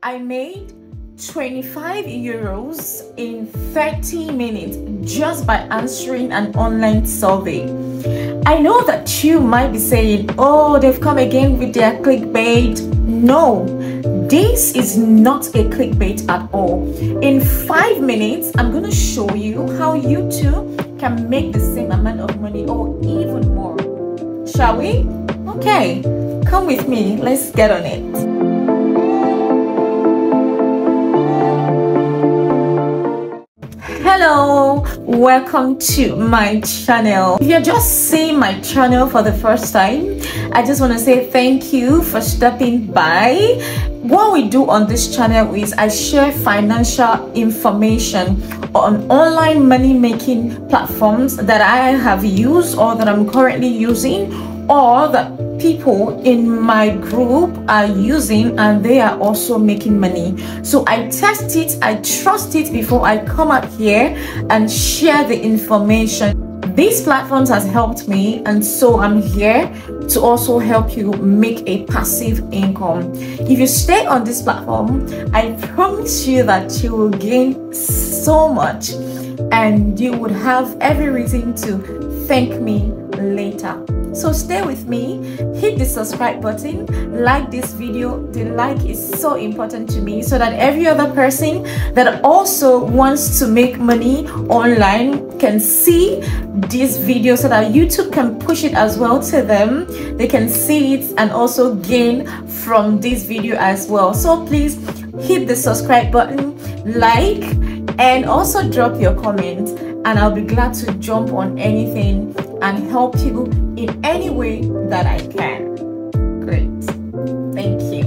I made 25 euros in 30 minutes just by answering an online survey. I know that you might be saying, oh, they've come again with their clickbait. No, this is not a clickbait at all. In 5 minutes, I'm going to show you how you too can make the same amount of money or even more. Shall we? Okay, come with me. Let's get on it. Hello, welcome to my channel. If you're just seeing my channel for the first time, I just want to say thank you for stopping by. What we do on this channel is I share financial information on online money making platforms that I have used or that I'm currently using, or that people in my group are using and they are also making money. So I test it, I trust it before I come out here and share the information. These platforms has helped me, and so I'm here to also help you make a passive income. If you stay on this platform, I promise you that you will gain so much and you would have every reason to thank me later. So stay with me, hit the subscribe button, like this video. The like is so important to me so that every other person that also wants to make money online can see this video, so that YouTube can push it as well to them. They can see it and also gain from this video as well. So please hit the subscribe button, like, and also drop your comment, and I'll be glad to jump on anything and help you in any way that I can. Great. Thank you.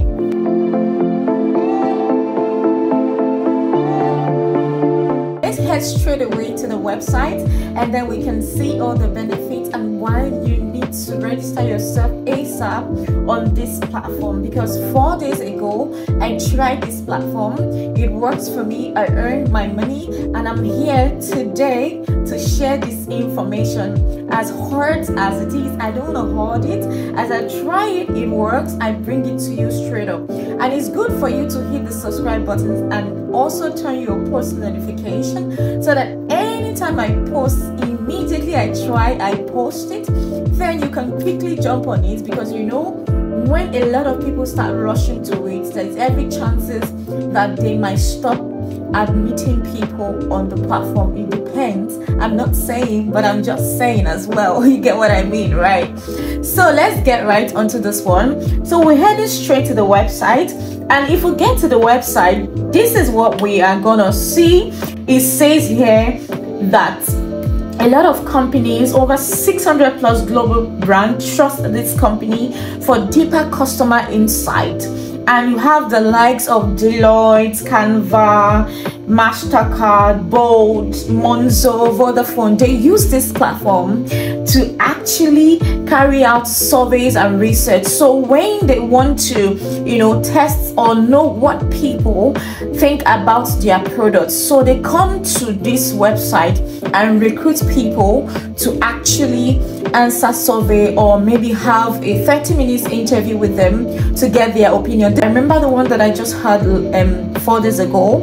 Let's head straight away to the website, and then we can see all the benefits and why you need to register yourself ASAP on this platform. Because 4 days ago I tried this platform, it works for me, I earned my money, and I'm here today to share this information. As hard as it is, I don't know how it. As I try it, it works. I bring it to you straight up, and it's good for you to hit the subscribe button and also turn your post notification so that anytime I post, immediately I post it, then you can quickly jump on it. Because you know, when a lot of people start rushing to it, there's every chances that they might stop admitting people on the platform. It depends. I'm not saying, but I'm just saying as well. You get what I mean, right? So let's get right onto this one. So we're heading straight to the website, and if we get to the website, this is what we are gonna see. It says here that a lot of companies, over 600 plus global brands, trust this company for deeper customer insight. And you have the likes of Deloitte, Canva, MasterCard, Bold, Monzo, Vodafone. They use this platform to actually carry out surveys and research. So when they want to, test or know what people think about their products, so they come to this website and recruit people to actually answer survey, or maybe have a 30 minutes interview with them to get their opinion. I remember the one that I just had 4 days ago.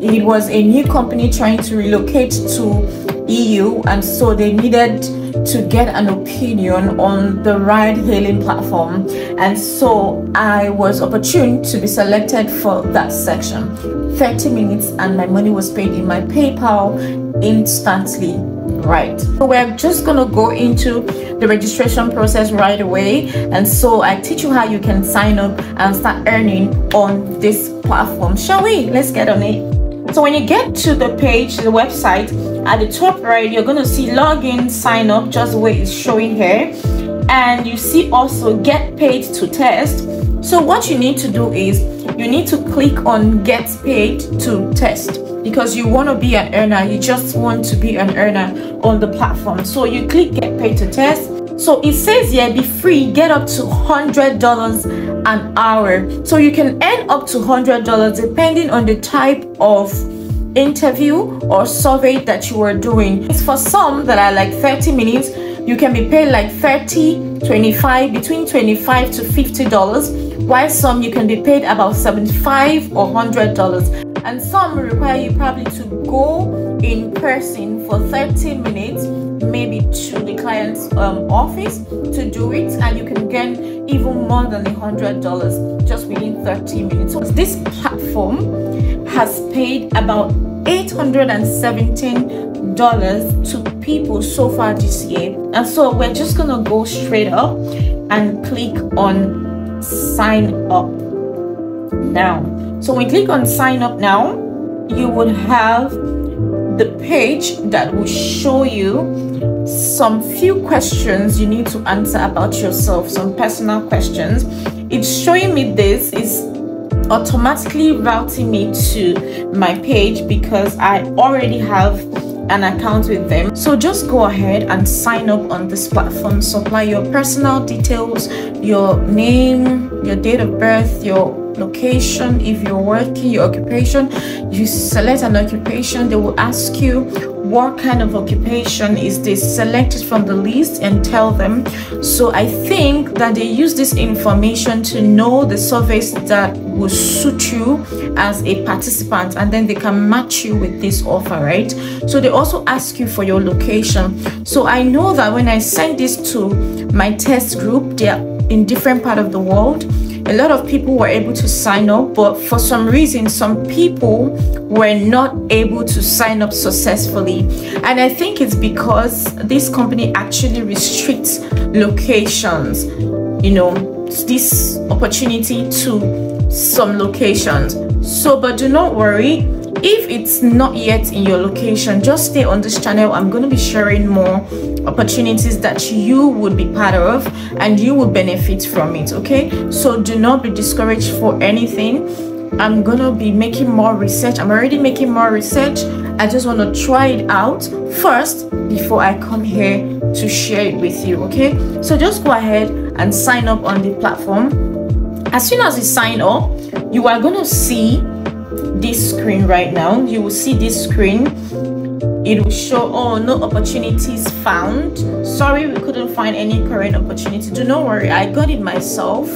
It was a new company trying to relocate to EU, and so they needed to get an opinion on the ride hailing platform, and so I was opportune to be selected for that section. 30 minutes and my money was paid in my PayPal instantly. Right, so we're just gonna go into the registration process right away, and so I teach you how you can sign up and start earning on this platform. Shall we? Let's get on it. So when you get to the page, the website, at the top right, you're gonna see login, sign up, just the way it's showing here, and you see also get paid to test. So what you need to do is you need to click on get paid to test, because you want to be an earner. You just want to be an earner on the platform. So you click get paid to test. So it says here, be free, get up to $100 an hour. So you can earn up to $100 depending on the type of interview or survey that you are doing. It's for some that are like 30 minutes, you can be paid like 30, 25, between $25 to $50. while some you can be paid about $75 or $100, and some require you probably to go in person for 30 minutes, maybe to the client's office to do it, and you can gain even more than $100 just within 30 minutes. So this platform has paid about $817 to people so far this year. And so we're just gonna go straight up and click on sign up now. So when you click on sign up now, you would have the page that will show you some few questions you need to answer about yourself, some personal questions. It's showing me this, is automatically routing me to my page because I already have an account with them. So just go ahead and sign up on this platform. Supply your personal details, your name, your date of birth, your location, if you're working, your occupation. You select an occupation, they will ask you what kind of occupation is this. Select it from the list and tell them. So I think that they use this information to know the service that will suit you as a participant, and then they can match you with this offer, right? So they also ask you for your location. So I know that when I send this to my test group, they are in different part of the world. A lot of people were able to sign up, but for some reason some people were not able to sign up successfully, and I think it's because this company actually restricts locations, you know, this opportunity to some locations. So but do not worry, if it's not yet in your location, just stay on this channel. I'm going to be sharing more opportunities that you would be part of and you will benefit from it. Okay, so do not be discouraged for anything. I'm gonna be making more research. I'm already making more research. I just want to try it out first before I come here to share it with you. Okay, so just go ahead and sign up on the platform. As soon as you sign up, you are going to see this screen right now. You will see this screen. It will show, oh, no opportunities found. Sorry, we couldn't find any current opportunity. Do not worry, I got it myself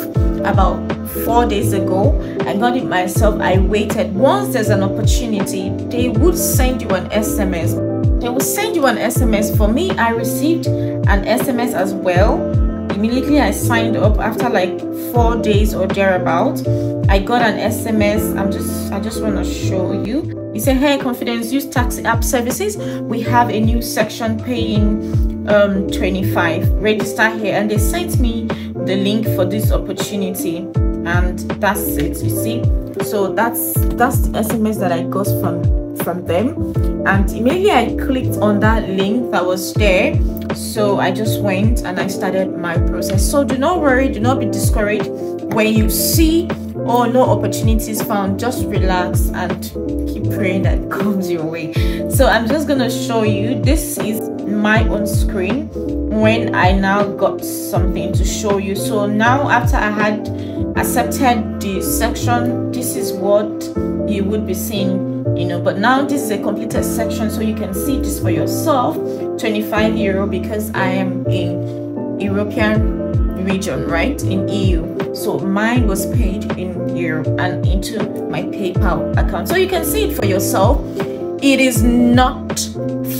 about 4 days ago. I got it myself. I waited. Once there's an opportunity, they would send you an SMS. They will send you an SMS. For me, I received an SMS as well. Immediately I signed up after like 4 days or thereabout. I got an SMS. I just want to show you. It said, hey, Confidence, use taxi app services. We have a new section paying 25. Register here. And they sent me the link for this opportunity, and that's it. You see, so that's the SMS that I got from them, and immediately I clicked on that link that was there. So I just went and I started my process. So do not worry, do not be discouraged when you see, oh, no opportunities found. Just relax and keep praying that it comes your way. So I'm just gonna show you, this is my own screen when I now got something to show you. So now after I had accepted the section, this is what you would be seeing, you know. But now this is a completed section, so you can see this for yourself. 25 euro because I am in European region, right, in EU. So mine was paid in euro and into my PayPal account, so you can see it for yourself. It is not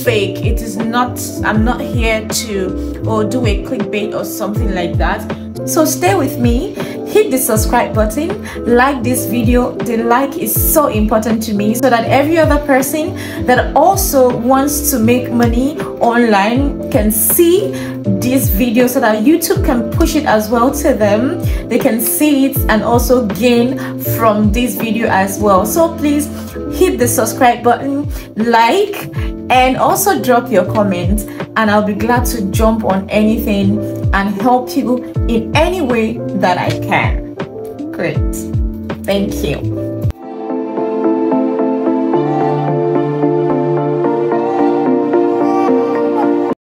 fake. It is not, I'm not here to do a clickbait or something like that. So stay with me, hit the subscribe button, like this video. The like is so important to me, so that every other person that also wants to make money online can see this video, so that YouTube can push it as well to them. They can see it and also gain from this video as well. So please hit the subscribe button, like, and also drop your comment, and I'll be glad to jump on anything and help you in any way that I can. Great. Thank you.